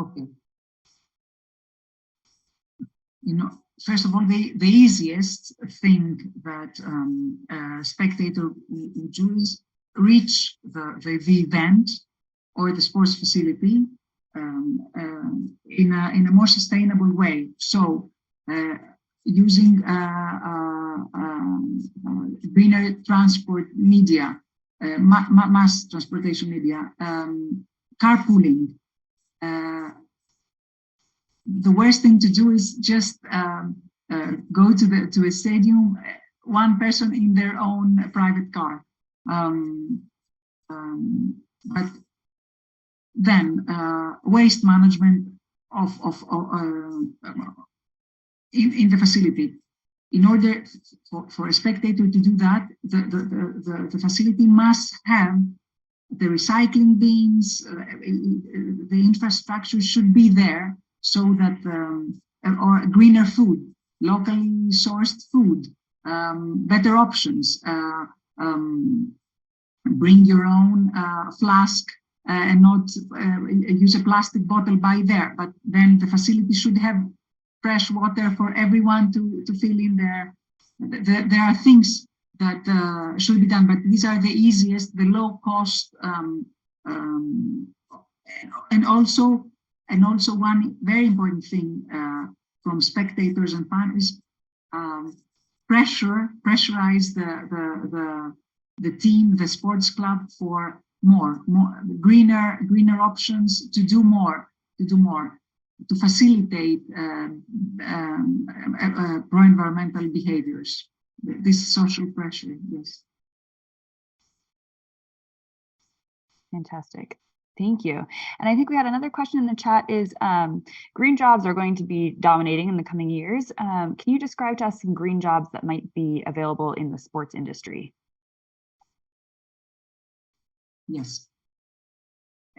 Okay. First of all, the easiest thing that a spectator would do is reach the event or the sports facility in a more sustainable way. So using greener transport media, mass transportation media, carpooling. The worst thing to do is just go to a stadium, one person in their own private car. But then waste management in the facility. In order for a spectator to do that, the facility must have the recycling bins, the infrastructure should be there, so that or greener food. locally sourced food, better options, bring your own flask and not use a plastic bottle by there, but then the facility should have fresh water for everyone to fill in there. There are things that should be done, but these are the easiest, the low cost, and also one very important thing from spectators and fans is pressurize the team, the sports club for more greener options, to do more, to facilitate pro-environmental behaviors. This social pressure, yes. Fantastic. Thank you. And I think we had another question in the chat is, green jobs are going to be dominating in the coming years. Can you describe to us some green jobs that might be available in the sports industry? Yes.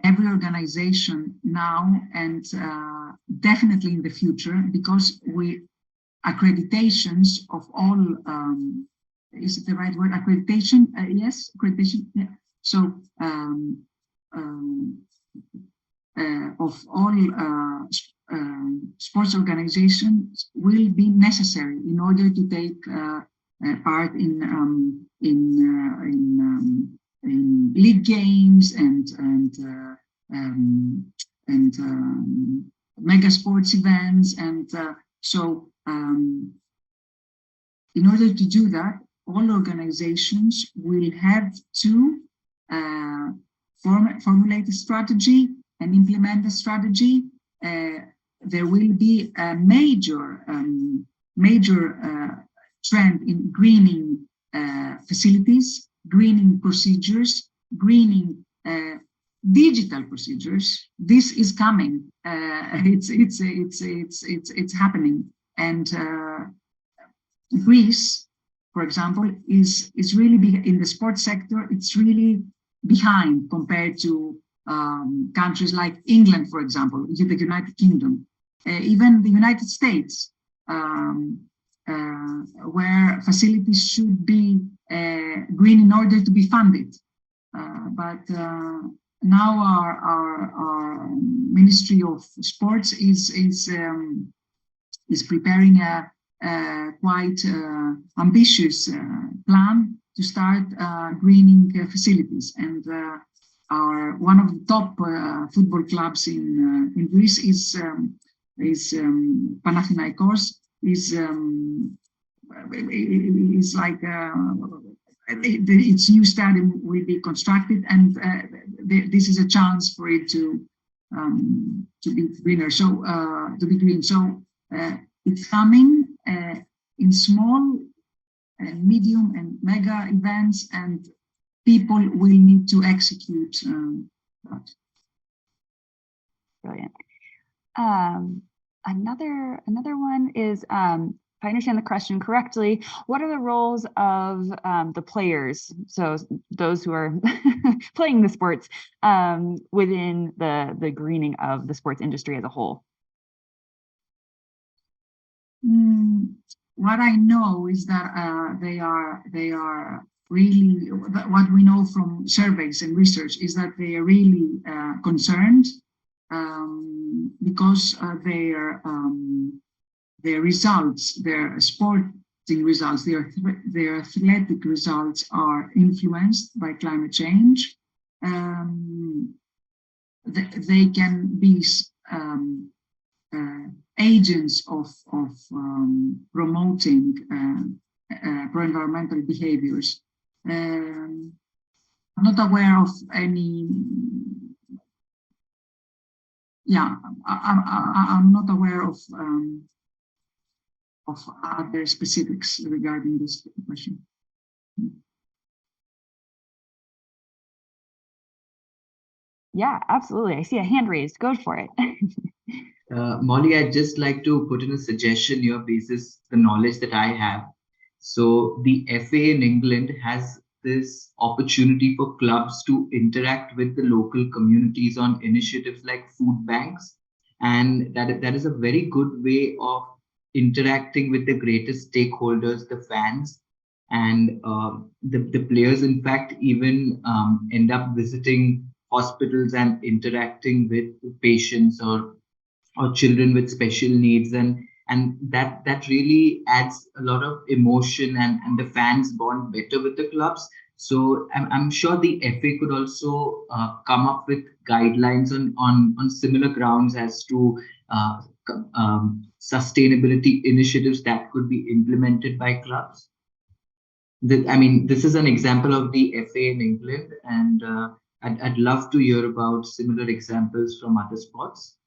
Every organization now and definitely in the future, because accreditations of all, is it the right word? Accreditation? Yes, accreditation. Yeah. So of all sports organizations will be necessary in order to take part in league games and mega sports events, and so in order to do that, all organizations will have to formulate a strategy and implement a strategy. There will be a major trend in greening facilities, greening procedures, greening digital procedures. This is coming. It's happening. And Greece, for example, is really in the sports sector. It's really behind compared to countries like England, for example, the United Kingdom, even the United States, where facilities should be green in order to be funded. But now our Ministry of Sports is preparing a quite ambitious plan to start greening facilities, and one of the top football clubs in Greece is Panathinaikos. Is like its new stadium will be constructed, and this is a chance for it to be greener. So to be green. So it's coming in small and medium and mega events, and people will need to execute that. Brilliant. Another one is, if I understand the question correctly, what are the roles of the players, so those who are playing the sports, within the greening of the sports industry as a whole? What I know is that they are really, what we know from surveys and research is that they are really concerned because their results, their sporting results, their athletic results are influenced by climate change. They can be agents of promoting pro-environmental behaviors. I'm not aware of any. Yeah, I'm not aware of other specifics regarding this question. Yeah, absolutely. I see a hand raised. Go for it. Molly, I'd just like to put in a suggestion here basis the knowledge that I have. So the FA in England has this opportunity for clubs to interact with the local communities on initiatives like food banks. And that is a very good way of interacting with the greatest stakeholders, the fans, and the players, in fact, even end up visiting hospitals and interacting with patients or children with special needs, and that really adds a lot of emotion, and the fans bond better with the clubs. So I'm sure the FA could also come up with guidelines on similar grounds as to sustainability initiatives that could be implemented by clubs. I mean, this is an example of the FA in England, and I'd love to hear about similar examples from other sports.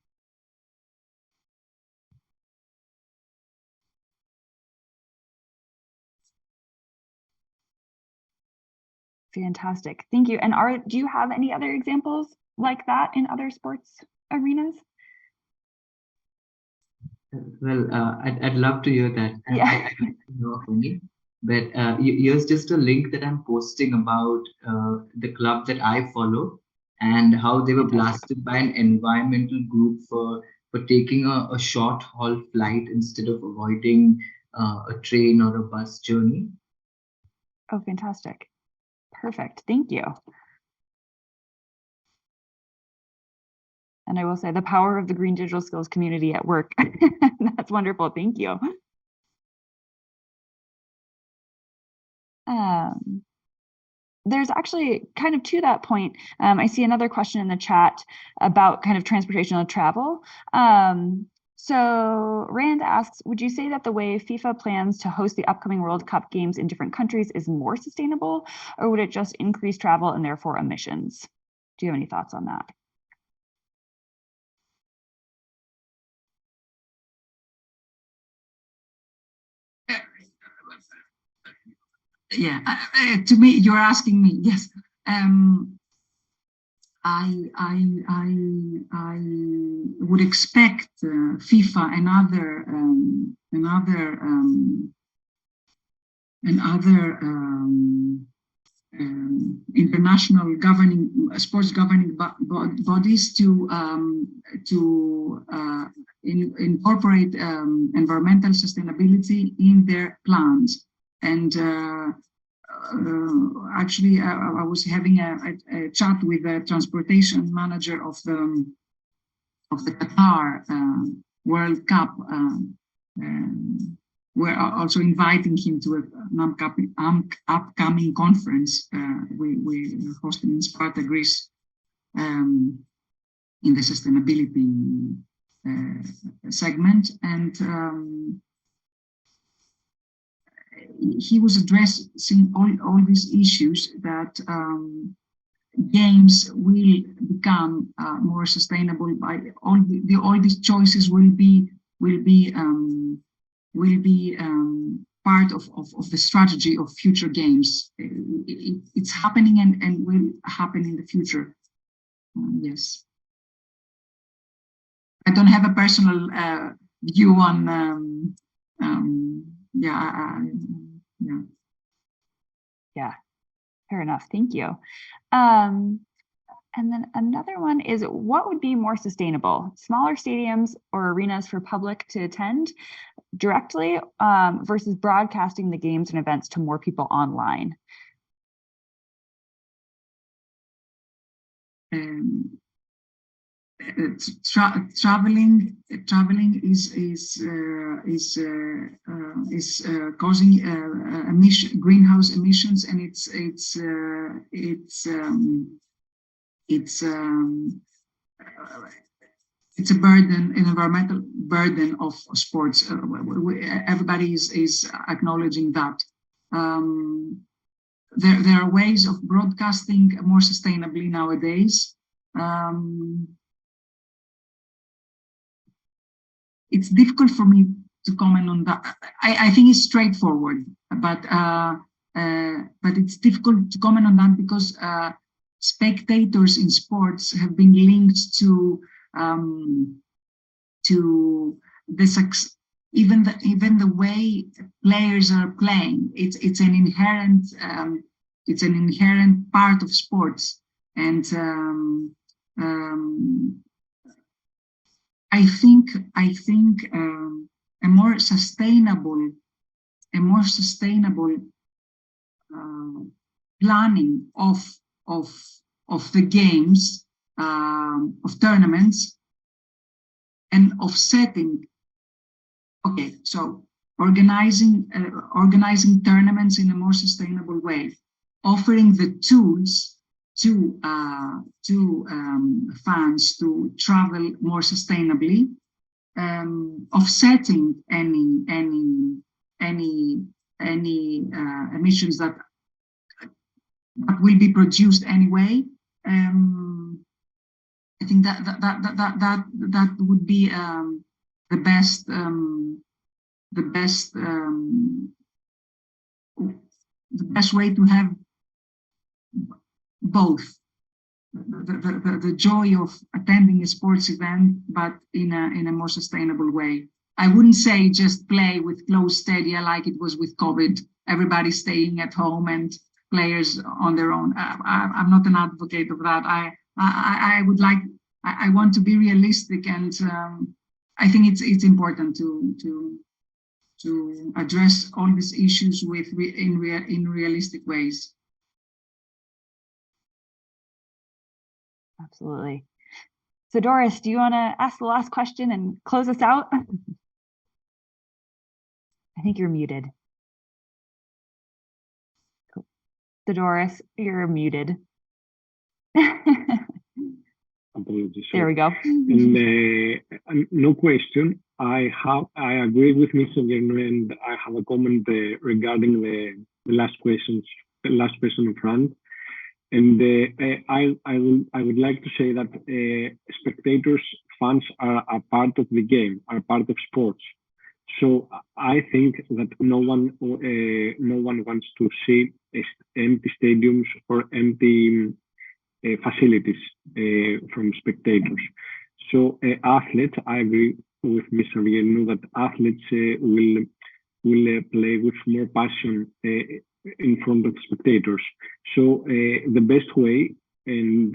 Fantastic. Thank you. And do you have any other examples like that in other sports arenas? Well, I'd love to hear that. Yeah. I don't know of any, but here's just a link that I'm posting about the club that I follow and how they were blasted by an environmental group for taking a short haul flight instead of avoiding a train or a bus journey. Oh, fantastic. Perfect. Thank you. And I will say the power of the Green Digital Skills community at work. That's wonderful. Thank you. There's actually kind of to that point, I see another question in the chat about kind of transportation and travel. So Rand asks, would you say that the way FIFA plans to host the upcoming World Cup games in different countries is more sustainable, or would it just increase travel and therefore emissions? Do you have any thoughts on that? Yeah, to me, you're asking me. Yes, I would expect FIFA and other international sports governing bodies to incorporate environmental sustainability in their plans. And actually, I was having a chat with the transportation manager of the Qatar World Cup. We're also inviting him to an upcoming conference we're hosting in Sparta, Greece, in the sustainability segment. And he was addressing all these issues that games will become more sustainable by all these choices will be part of the strategy of future games. It's happening and will happen in the future. Yes. I don't have a personal view on Yeah, fair enough. Thank you. And then another one is, what would be more sustainable? Smaller stadiums or arenas for public to attend directly versus broadcasting the games and events to more people online? Traveling is causing greenhouse emissions, and it's a burden, an environmental burden of sports. Everybody is acknowledging that. There are ways of broadcasting more sustainably nowadays. It's difficult for me to comment on that. I think it's straightforward, but it's difficult to comment on that because spectators in sports have been linked to the success. Even the way players are playing, it's an inherent part of sports, and I think a more sustainable planning of the games, of tournaments, and of setting. Okay, so organizing tournaments in a more sustainable way, offering the tools to fans to travel more sustainably, offsetting any emissions that will be produced anyway. I think that would be the best way to have both the joy of attending a sports event, but in a more sustainable way. I wouldn't say just play with closed stadia like it was with COVID, everybody staying at home and players on their own. I'm not an advocate of that. I want to be realistic, and I think it's important to address all these issues in realistic ways. Absolutely. So Doris, do you want to ask the last question and close us out? I think you're muted. Cool. So Doris, you're muted. Apologies. There we go. And, no question. I agree with Mr. Guerno, and I have a comment regarding the last question in front. And I would like to say that spectators, fans are a part of the game, are part of sports. So I think that no one wants to see empty stadiums or empty facilities from spectators. So athletes, I agree with Mr. Guerno that athletes will play with more passion in front of spectators. So the best way, and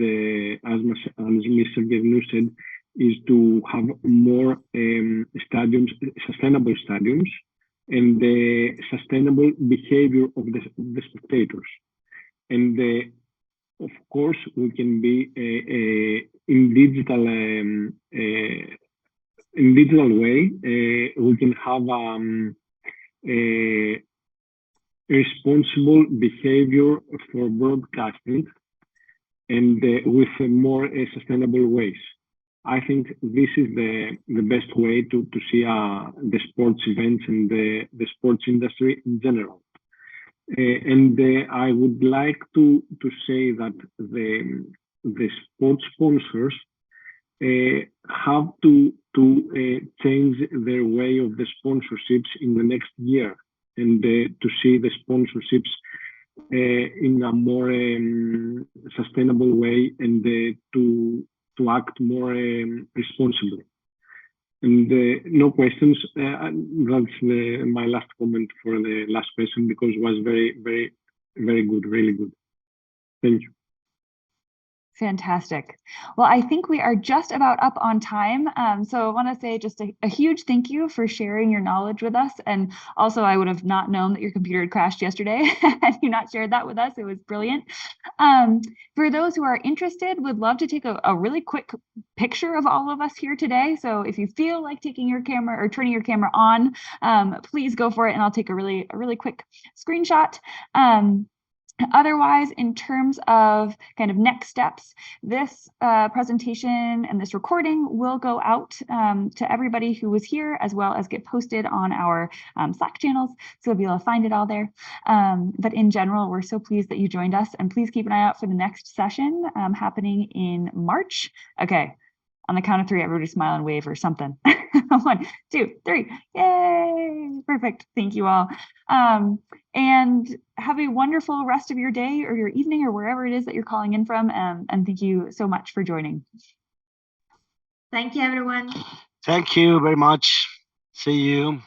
as Mr. Guerno said, is to have more stadiums, sustainable stadiums, and the sustainable behavior of the spectators. And of course, we can be in digital way. We can have a responsible behavior for broadcasting, and with more sustainable ways. I think this is the best way to see the sports events and the sports industry in general. And I would like to say that the sports sponsors have to change their way of the sponsorships in the next year, and to see the sponsorships in a more sustainable way, and to act more responsibly. And no questions. That's my last comment for the last question, because it was very, very, very good, really good. Thank you. Fantastic. Well, I think we are just about up on time. So I want to say just a huge thank you for sharing your knowledge with us. And also, I would have not known that your computer had crashed yesterday had you not shared that with us. It was brilliant. For those who are interested, would love to take a really quick picture of all of us here today. So if you feel like taking your camera or turning your camera on, please go for it, and I'll take a really quick screenshot. Otherwise, in terms of kind of next steps, this presentation and this recording will go out to everybody who was here, as well as get posted on our Slack channels, so you'll be able to find it all there. But in general, we're so pleased that you joined us, and please keep an eye out for the next session happening in March. Okay, on the count of 3, everybody smile and wave or something. 1, 2, 3, yay, perfect, thank you all. And have a wonderful rest of your day or your evening or wherever it is that you're calling in from, and thank you so much for joining. Thank you, everyone. Thank you very much. See you.